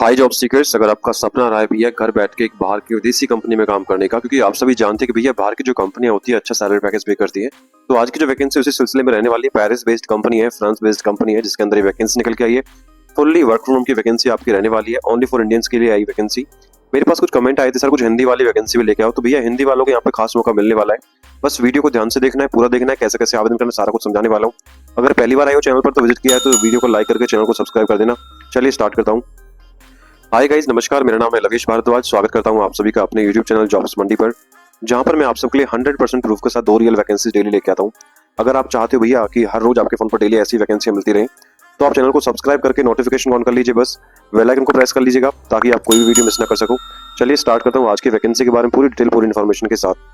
High job seekers, अगर आपका सपना रहा है भैया घर बैठ के एक बाहर की विदेशी कंपनी में काम करने का, क्योंकि आप सभी जानते हैं कि भैया बाहर की जो कंपनियां होती है अच्छा सैलरी पैकेज पे करती है। तो आज की जो वैकेंसी उसी सिलसिले में रहने वाली है। पेरिस बेस्ड कंपनी है, फ्रांस बेस्ड कंपनी है, जिसके अंदर ये वैकेंसी निकल के आई है। फुल्ली वर्क फ्रॉम होम की वैकेंसी आपकी रहने वाली है। ओनली फॉर इंडियंस के लिए आई वैकेंसी। मेरे पास कुछ कमेंट आए थे, सर कुछ हिंदी वाली वैकेंसी भी लेके आओ। तो भैया हिंदी वालों को यहाँ पे खास मौका मिलने वाला है। बस वीडियो को ध्यान से देखना है, पूरा देखना है, कैसे कैसे आवेदन करना, सारा कुछ समझाने वाला हूँ। अगर पहली बार आए हो चैनल पर तो विजिट किया है तो वीडियो को लाइक करके चैनल को सब्सक्राइब कर देना। चलिए स्टार्ट करता हूँ। हाय गाइस, नमस्कार, मेरा नाम है लवेश भारद्वाज। स्वागत करता हूं आप सभी का अपने YouTube चैनल जॉब्स मंडी पर, जहां पर मैं आप सबके लिए 100% प्रूफ के साथ 2 रियल वैकेंसी डेली लेके आता हूं। अगर आप चाहते हो भैया कि हर रोज आपके फोन पर डेली ऐसी वैकेंसियां मिलती रहें, तो आप चैनल को सब्सक्राइब करके नोटिफिकेशन ऑन कर लीजिए। बस बेल आइकन को प्रेस कर लीजिएगा ताकि आप कोई भी वीडियो मिस ना कर सको। चलिए स्टार्ट करता हूँ आज की वैकेंसी के बारे में पूरी डिटेल, पूरी इन्फॉर्मेशन के साथ।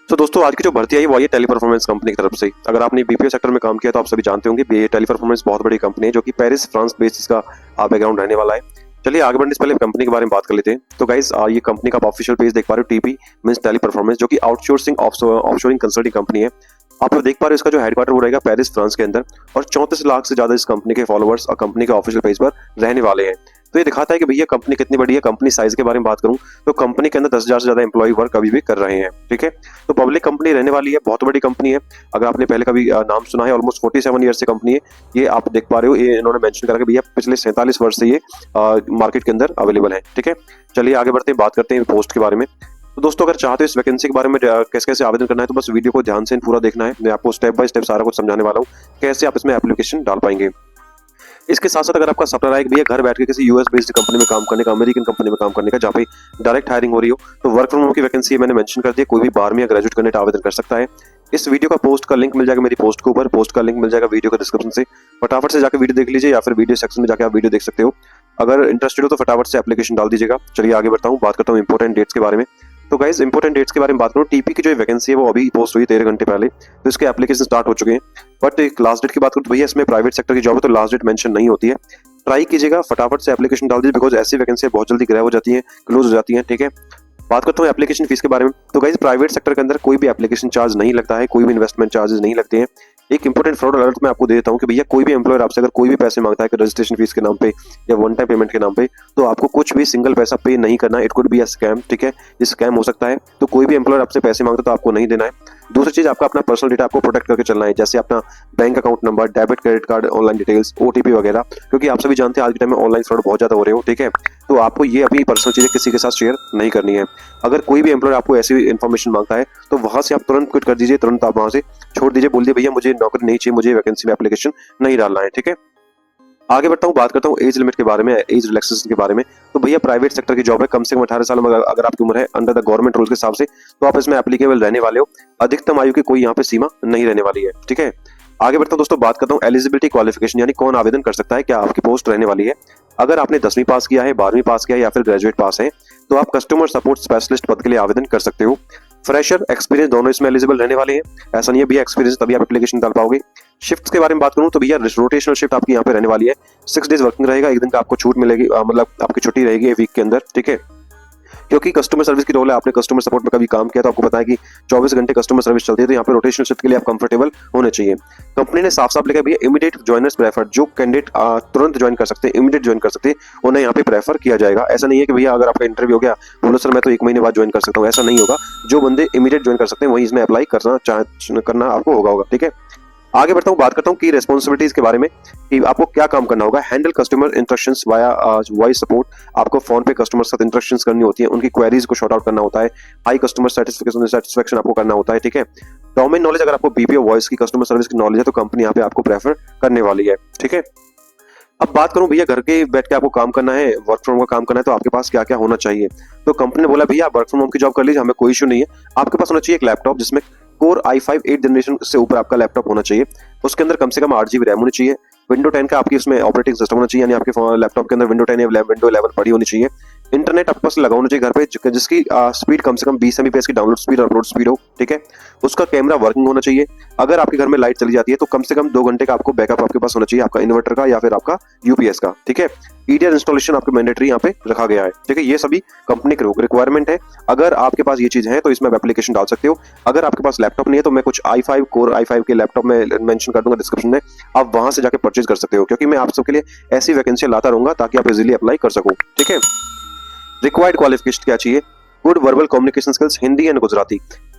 तो दोस्तों आज की जो भर्ती आई वो आई है टेलीपरफॉर्मेंस कंपनी की तरफ से। अगर आपने बीपीओ सेक्टर में काम किया तो आप सभी जानते होंगे ये टेलीपरफॉर्मेंस बहुत बड़ी कंपनी है, जो कि पेरिस फ्रांस बेस्ड इसका बैकग्राउंड रहने वाला है। चलिए आगे बढ़ने से पहले कंपनी के बारे में बात कर लेते हैं। तो गाइस ये कंपनी का आप ऑफिशियल पेज देख पा रहे हो। टीपी मींस टेलीपरफॉर्मेंस, जो कि आउटसोर्सिंग ऑफशोरिंग कंसल्टिंग कंपनी है। आप लोग देख पा रहे हो इसका जो हेडक्वार्टर वो रहेगा पेरिस फ्रांस के अंदर, और 34 लाख से ज्यादा इस कंपनी के फॉलोअर्स और कंपनी के ऑफिशियल पेज पर रहने वाले हैं। तो ये दिखाता है कि भैया कंपनी कितनी बड़ी है। कंपनी साइज के बारे में बात करूं तो कंपनी के अंदर 10,000 से ज्यादा एम्प्लॉय वर्क अभी भी कर रहे हैं। ठीक है, तो पब्लिक कंपनी रहने वाली है, बहुत बड़ी कंपनी है। अगर आपने पहले कभी नाम सुना है, ऑलमोस्ट 47 ईयर से कंपनी है ये, आप देख पा रहे हो। ये इन्होंने मेंशन करा कि भैया पिछले 47 वर्ष से ये मार्केट के अंदर अवेलेबल है। ठीक है, चलिए आगे बढ़ते हैं, बात करते हैं पोस्ट के बारे में। तो दोस्तों अगर चाहते हो इस वैकेंसी के बारे में कैसे कैसे आवेदन करना है, तो बस वीडियो को ध्यान से पूरा देखना है। मैं आपको स्टेप बाय स्टेप सारा कुछ समझाने वाला हूँ, कैसे आप इसमें एप्लीकेशन डाल पाएंगे। इसके साथ साथ अगर आपका सपना रहा है कि भैया घर बैठ के किसी यूएस बेस्ड कंपनी में काम करने का, अमेरिकन कंपनी में काम करने का, जहाँ पे डायरेक्ट हायरिंग हो रही हो, तो वर्क फ्रॉम होम की वैकेंसी मैंने मेंशन कर दी है। कोई भी 12वीं या ग्रेजुएट कैंडिडेट आवेदन कर सकता है। इस वीडियो का पोस्ट का लिंक मिल जाएगा मेरी पोस्ट के ऊपर, पोस्ट का लिंक मिल जाएगा वीडियो के डिस्क्रिप्शन से। फटाफट से जाकर वीडियो देख लीजिए, या फिर वीडियो सेक्शन में जाकर आप वीडियो देख सकते हो। अगर इंटरेस्टेड हो तो फटाफट से एप्लीकेशन डाल दीजिएगा। चलिए आगे बढ़ता हूँ, बात करता हूँ इंपॉर्टेंट डेट्स के बारे में। तो गाइस इंपॉर्टेंट डेट्स के बारे में बात करूँ, टीपी की जो वैकेंसी है वो अभी पोस्ट हुई 13 घंटे पहले, तो इसके एप्लीकेशन स्टार्ट हो चुके हैं। बट एक लास्ट डेट की बात करूँ तो भैया इसमें प्राइवेट सेक्टर की जॉब है तो लास्ट डेट मेंशन नहीं होती है। ट्राई कीजिएगा, फटाफट से एप्लीकेशन डाल दीजिए, बिकॉज ऐसी वैकेंसी बहुत जल्दी ग्रैब हो जाती है, क्लोज हो जाती है। ठीक है, बात करता हूँ एप्लीकेशन फीस के बारे में। तो गाइस प्राइवेट सेक्टर के अंदर कोई भी एप्लीकेशन चार्ज नहीं लगता है, कोई भी इन्वेस्टमेंट चार्जेस नहीं लगते हैं। एक इंपॉर्टेंट फ्रॉड अलर्ट मैं आपको देता हूँ कि भैया कोई भी एम्प्लॉयर आपसे अगर कोई भी पैसे मांगता है रजिस्ट्रेशन फीस के नाम पे या वन टाइम पेमेंट के नाम पे, तो आपको कुछ भी सिंगल पैसा पे नहीं करना है। It could be a scam. ठीक है, ये स्कैम हो सकता है, तो कोई भी एम्प्लॉयर आपसे पैसे मांगता है तो आपको नहीं देना है। दूसरी चीज, आपका अपना पर्सनल डेटा आपको प्रोटेक्ट करके चलना है, जैसे अपना bank account number, debit credit card, online details, OTP वगैरह, क्योंकि आप सभी जानते हैं आज के टाइम में ऑनलाइन फ्रॉड बहुत ज्यादा हो रहे हो। ठीक है, तो आपको ये अपनी पर्सनल चीजें किसी के साथ शेयर नहीं करनी है। अगर कोई भी एम्प्लॉयर आपको ऐसी इन्फॉर्मेशन मांगता है तो वहां से आप तुरंत क्विट कर दीजिए, तुरंत आप वहां से छोड़ दीजिए, बोल दीजिए भैया मुझे नौकरी नहीं चाहिए, मुझे वैकेंसी में एप्लीकेशन नहीं डालना है। ठीक है, आगे बढ़ता हूँ, बात करता हूँ एज लिमिट के बारे में, एज रिलैक्सेशन के बारे में। तो भैया प्राइवेट सेक्टर की जॉब है, कम से कम 18 साल में अगर आपकी उम्र है अंडर द गवर्नमेंट रूल्स के हिसाब से, तो आप इसमें एप्लीकेबल रहने वाले हो। अधिकतम आयु की कोई यहाँ पे सीमा नहीं रहने वाली है। ठीक है, आगे बढ़ता हूँ दोस्तों, बात करता हूँ एलिजिबिलिटी क्वालिफिकेशन, यानी कौन आवेदन कर सकता है, क्या आपकी पोस्ट रहने वाली है। अगर आपने 10वीं पास किया है, 12वीं पास किया है या फिर ग्रेजुएट पास है, तो आप कस्टमर सपोर्ट स्पेशलिस्ट पद के लिए आवेदन कर सकते हो। फ्रेशर, एक्सपीरियंस दोनों इसमें एलिजिबल रहने वाले हैं। ऐसा नहीं है भैया एक्सपीरियंस तभी आप एप्लीकेशन डाल पाओगे। शिफ्ट के बारे में बात करूं तो भैया रोटेशनल शिफ्ट आपकी यहाँ पे रहने वाली है। 6 डेज वर्किंग रहेगा, एक दिन का आपको छूट मिलेगी, मतलब आपकी छुट्टी रहेगी वीक के अंदर। ठीक है, क्योंकि कस्टमर सर्विस की रोल है, आपने कस्टमर सपोर्ट में कभी काम किया तो आपको पता है कि 24 घंटे कस्टमर सर्विस चलती है, तो यहाँ पे रोटेशनल शिफ्ट के लिए आप कंफर्टेबल होने चाहिए। कंपनी ने साफ साफ लिखा है भैया इमीडिएट ज्वाइनर्स प्रेफर, जो कैंडिडेट तुरंत ज्वाइन कर सकते हैं, इमीडिएट ज्वाइन कर सकते हैं, उन्हें यहाँ पे प्रेफर किया जाएगा। ऐसा नहीं है कि भैया अगर आपका इंटरव्यू हो गया बोलो सर मैं तो 1 महीने बाद ज्वाइन कर सकता हूँ, ऐसा नहीं होगा। जो बंदे इमीडिएट ज्वाइन कर सकते हैं वही इसमें अप्लाई करना आपको होगा। ठीक है, आगे बढ़ता हूँ, बात करता हूँ की रेस्पॉन्सिबिलिटीज के बारे में कि आपको क्या काम करना होगा। Handle customer instructions via voice support, आपको फोन पे कस्टमर के साथ इंस्ट्रक्शंस करनी होती है, उनकी क्वेरीज को शॉर्ट आउट करना होता है। हाई कस्टमर सेटिस्फेक्शन आपको करना होता है। ठीक है, डोमेन नॉलेज, अगर आपको बीपीओ वॉइस की कस्टमर सर्विस की नॉलेज है तो कंपनी यहाँ पे आपको प्रेफर करने वाली है। ठीक है, अब बात करूं भैया घर के बैठ के आपको काम करना है, वर्क फ्रॉम होम का काम करना है, तो आपके पास क्या क्या होना चाहिए। तो कंपनी ने बोला भैया आप वर्क फ्रॉम होम की जॉब कर लीजिए, हमें कोई इशू नहीं है। आपके पास होना चाहिए एक लैपटॉप जिसमें कोर i5 8 जनरेशन से ऊपर आपका लैपटॉप होना चाहिए। उसके अंदर कम से कम 8 GB रैम होनी चाहिए। विंडो 10 का आपकी उसमें ऑपरेटिंग सिस्टम होना चाहिए, यानी आपके लैपटॉप के अंदर विंडो 10 या विंडो 11 पड़ी होनी चाहिए। इंटरनेट आपके पास लगा होना चाहिए घर पे जिसकी स्पीड कम से कम 20 Mbps की डाउनलोड स्पीड और अपलोड स्पीड हो, ठीक है। उसका कैमरा वर्किंग होना चाहिए। अगर आपके घर में लाइट चली जाती है तो कम से कम 2 घंटे का आपको बैकअप आपके पास होना चाहिए, आपका इन्वर्टर का या फिर आपका यूपीएस का, ठीक है। ईडीआर इंस्टॉलेशन आपके मैंडेटरी यहाँ पे रखा गया है, ठीक है। ये सभी कंपनी की रिक्वायरमेंट है। अगर आपके पास ये चीज है तो इसमें आप एप्लीकेशन डाल सकते हो। अगर आपके पास लैपटॉप नहीं है तो मैं कुछ i5 कोर i5 के लैपटॉप में मेंशन कर दूंगा डिस्क्रिप्शन में, आप वहां से जाके परचेज कर सकते हो, क्योंकि मैं आप सबके लिए ऐसी वैकेंसी लाता रहूंगा ताकि आप इजीली अप्लाई कर सको, ठीक है। रिक्वायर्ड क्वालिफिकेशन क्या चाहिए? Good verbal communication skills, Hindi and Gujarati,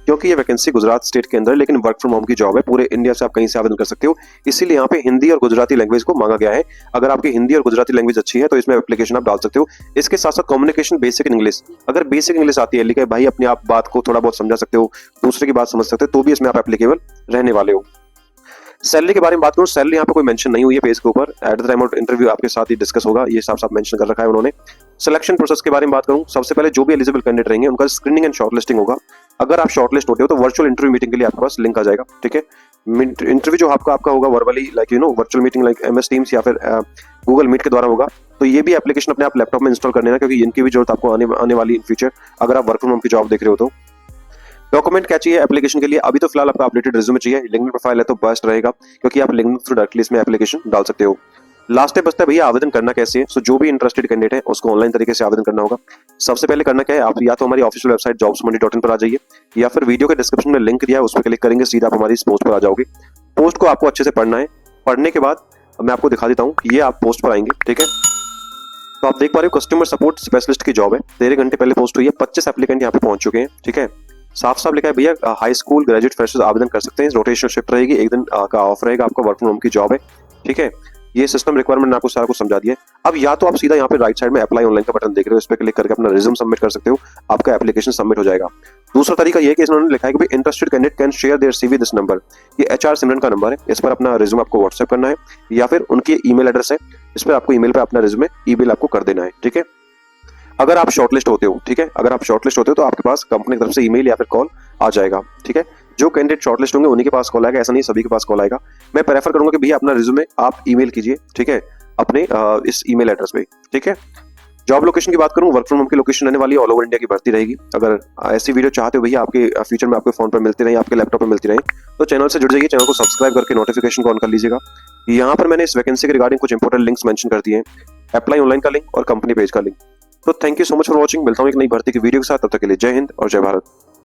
क्योंकि ये वैकेंसी गुजरात स्टेट के अंदर है लेकिन वर्क फ्रॉम होम की जॉब है, पूरे इंडिया से आप कहीं से आवेदन कर सकते हो, इसीलिए यहाँ पे हिंदी और गुजराती लैंग्वेज को मांगा गया है। अगर आपकी हिंदी और गुजराती लैंग्वेज अच्छी है तो इसमें एप्लीकेशन आप डाल सकते हो। इसके साथ साथ कम्युनिकेशन बेसिक इन इंग्लिश, अगर बेसिक इंग्लिश आती है लिखे भाई अपने आप बात को थोड़ा बहुत समझा सकते हो, दूसरे की बात समझ सकते हो, तो भी इसमें आप एप्लीकेबल रहने वाले हो। सैलरी के बारे में बात करूं, सैलरी यहाँ पे कोई मेंशन नहीं हुई है पेज के ऊपर, at the time of interview आपके साथ ही डिस्कस होगा, ये साफ साफ मेंशन कर रखा है उन्होंने। सिलेक्शन प्रोसेस के बारे में बात करूं, सबसे पहले जो भी एलिजिबल कैंडिडेट रहेंगे उनका स्क्रीनिंग एंड शॉर्टलिस्टिंग होगा। अगर आप शॉर्टलिस्ट होते हो तो वर्चुअल इंटरव्यू मीटिंग के लिए आपके पास लिंक आ जाएगा, ठीक है। इंटरव्यू जो आपका होगा verbally like virtual meeting like MS teams या फिर गूगल मीट के द्वारा होगा। तो ये भी एप्लीकेशन अपने आप लैपटॉप में इंस्टॉल कर लेना, क्योंकि इनकी भी जरूरत आपको आने वाली इन फ्यूचर, अगर आप वर्क फ्रॉम होम की जॉब देख रहे हो तो। डॉक्यूमेंट क्या चाहिए एप्लीकेशन के लिए? अभी तो फिलहाल आपका अपडेटेड रिज्यूमे चाहिए, लिंक्डइन प्रोफाइल है तो बेस्ट रहेगा, क्योंकि आप लिंक्डइन थ्रू डायरेक्टली इसमें एप्लीकेशन डाल सकते हो। लास्ट स्टेप बचता है भैया आवेदन करना कैसे है। सो जो भी इंटरेस्टेड कैंडिडेट है उसको ऑनलाइन तरीके से आवेदन करना होगा। सबसे पहले करना क्या है, आप या तो हमारी ऑफिशियल वेबसाइट jobsmonday.in पर आ जाइए, या फिर वीडियो के डिस्क्रिप्शन में लिंक दिया है उस पर क्लिक करेंगे, सीधा आप हमारी इस पोस्ट पर आ जाओगे। पोस्ट को आपको अच्छे से पढ़ना है, पढ़ने के बाद मैं आपको दिखा देता हूँ, ये आप पोस्ट पर आएंगे, ठीक है। तो आप देख पा रहे हो कस्टमर सपोर्ट स्पेशलिस्ट की जॉब है, 13 घंटे पहले पोस्ट हुई है, 25 एप्लीकेंट यहाँ पे पहुंच चुके हैं, ठीक है। साफ साफ लिखा है भैया हाई स्कूल ग्रेजुएट फ्रेशर्स आवेदन कर सकते हैं, रोटेशनल शिफ्ट रहेगी, एक दिन का ऑफ रहेगा, आपका वर्क फ्रॉम होम की जॉब है, ठीक है। ये सिस्टम रिक्वायरमेंट आपको सारा कुछ समझा दिया है। अब या तो आप सीधा यहाँ पे राइट साइड में अप्लाई ऑनलाइन का बटन देख रहे हो, इस पे क्लिक करके अपना रिज्यूम सबमिट कर सकते हो, आपका एप्लीकेशन सबमिट हो जाएगा। दूसरा तरीका ये है कि इन्होंने लिखा है कि interested candidate can share their CV this number, ये HR सिमरन का नंबर है, इस पर अपना रिज्यूम आपको व्हाट्सएप करना है, या फिर उनकी ईमेल एड्रेस है, इस पर आपको ईमेल पे अपना रिज्यूमे ईमेल आपको कर देना है, ठीक है। अगर आप शॉर्टलिस्ट होते हो, ठीक है, अगर आप शॉर्टलिस्ट होते हो तो आपके पास कंपनी की तरफ से ईमेल या फिर कॉल आ जाएगा, ठीक है। जो कैंडिडेट शॉर्टलिस्ट होंगे उन्हीं के पास कॉल आएगा, ऐसा नहीं सभी के पास कॉल आएगा। मैं प्रेफर करूंगा कि भैया अपना रिज्यूमे आप ईमेल कीजिए, ठीक है, अपने इस ईमेल एड्रेस पे, ठीक है। जॉब लोकेशन की बात करूं, वर्क फ्रॉम होम की लोकेशन रहने वाली है, ऑल ओवर इंडिया की भर्ती रहेगी। अगर ऐसी वीडियो चाहते हो भैया आपके फ्यूचर में आपके फोन पर मिलती रहे, आपके लैपटॉप पर मिलती रहे, तो चैनल से जुड़ जाइए, चैनल को सब्सक्राइब करके नोटिफिकेशन को ऑन कर लीजिएगा। यहाँ पर मैंने इस वैकेंसी के रिगार्डिंग कुछ इंपोर्टेंट लिंक्स मेंशन कर दिए हैं, अप्लाई ऑनलाइन का लिंक और कंपनी पेज का लिंक। तो thank you so much for watching, मिलता हूँ एक नई भर्ती की वीडियो के साथ, तब तक के लिए जय हिंद और जय भारत।